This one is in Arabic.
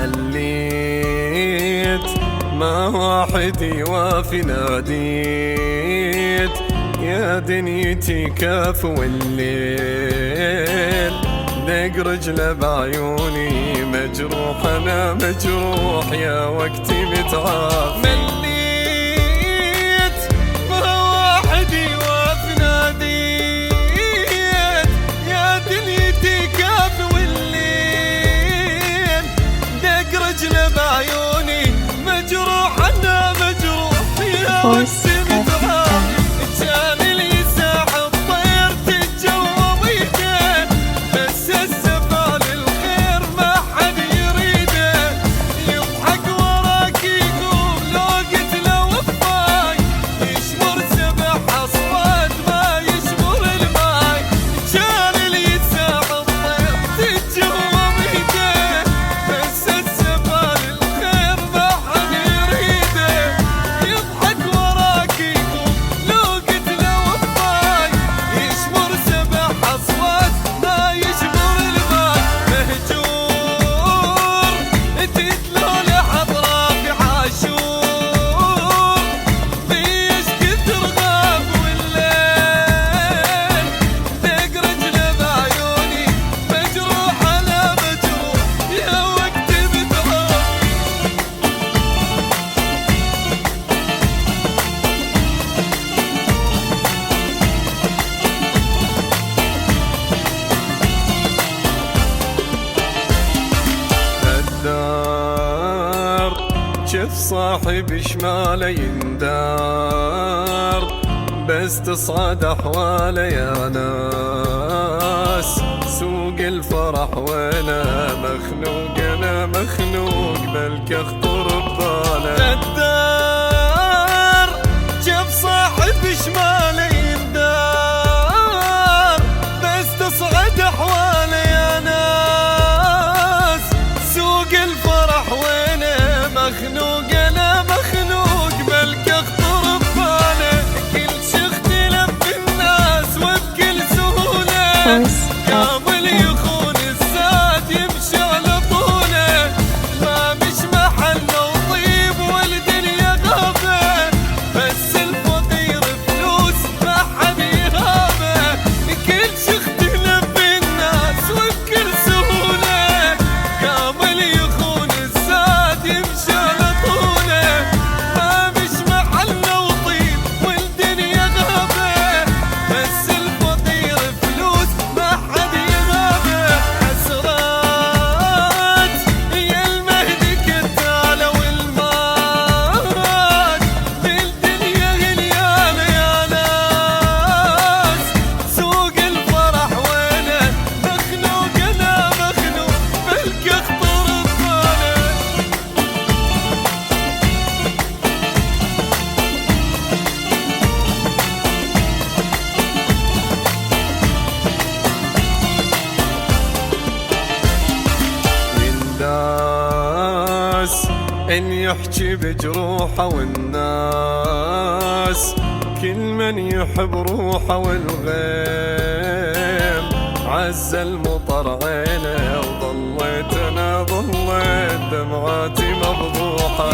مليت ما واحد يوافي ناديت يا دنيتي كاف والليل دق رجله بعيوني مجروح انا مجروح يا وقتي متعاف مليت ما واحد يوافي ناديت يا دنيتي كاف والليل دق رجله بعيوني مجروح انا مجروح يا وقتي متعاف كان لي ساحب طير تتجوب ايده بس السفا للخير ما حد يريده يضحك وراك يقوم لو قلت له وفاي يشمر سبع حصوات ما يشمر الماي كان لي ساحب طير تتجوب ايده بس السفا للخير ما حد يريده يضحك وراك يقوم لو قلت له وفاي يشمر سبع حصوات ما يشمر الماي مهجور تتلو لحضرة في عاشور بيش كثر غاب والليل دق رجله بعيوني مجروح على مجروح يا وقتي بتغاب الدار شف صاحب شماله يندار بس تصعد احواله يا ناس سوق الفرح وانا مخنوق انا مخنوق بلك اخطر بباله الدار شف صاحب شماله يندار بس تصعد احواله يا ناس سوق الفرح وينه مخنوق انا مخنوق بلك اخطر بباله كل شي اختلف بالناس وبكل سهوله كامل يخون الساد يمشي على طوله ما مش محله وطيب والدنيا غابه بس الفقير فلوس ما حد يهابه كل شي اختلف بالناس وبكل سهوله كامل يخون الساد يمشي على طوله ما مش محله وطيب والدنيا غابه بس الفقير فلوس ما حد يهابه حسرات يا المهدي كتاله والمات بالدنيا غليانه يا ناس سوق الفرح وينه مخنوق انا مخنوق بلك اخطر بباله ينداس ان يحكي بجروحه والناس كل من يحب روحه والغيم عز المطر عينه وظليت انا ظليت دمعاتي مفضوحه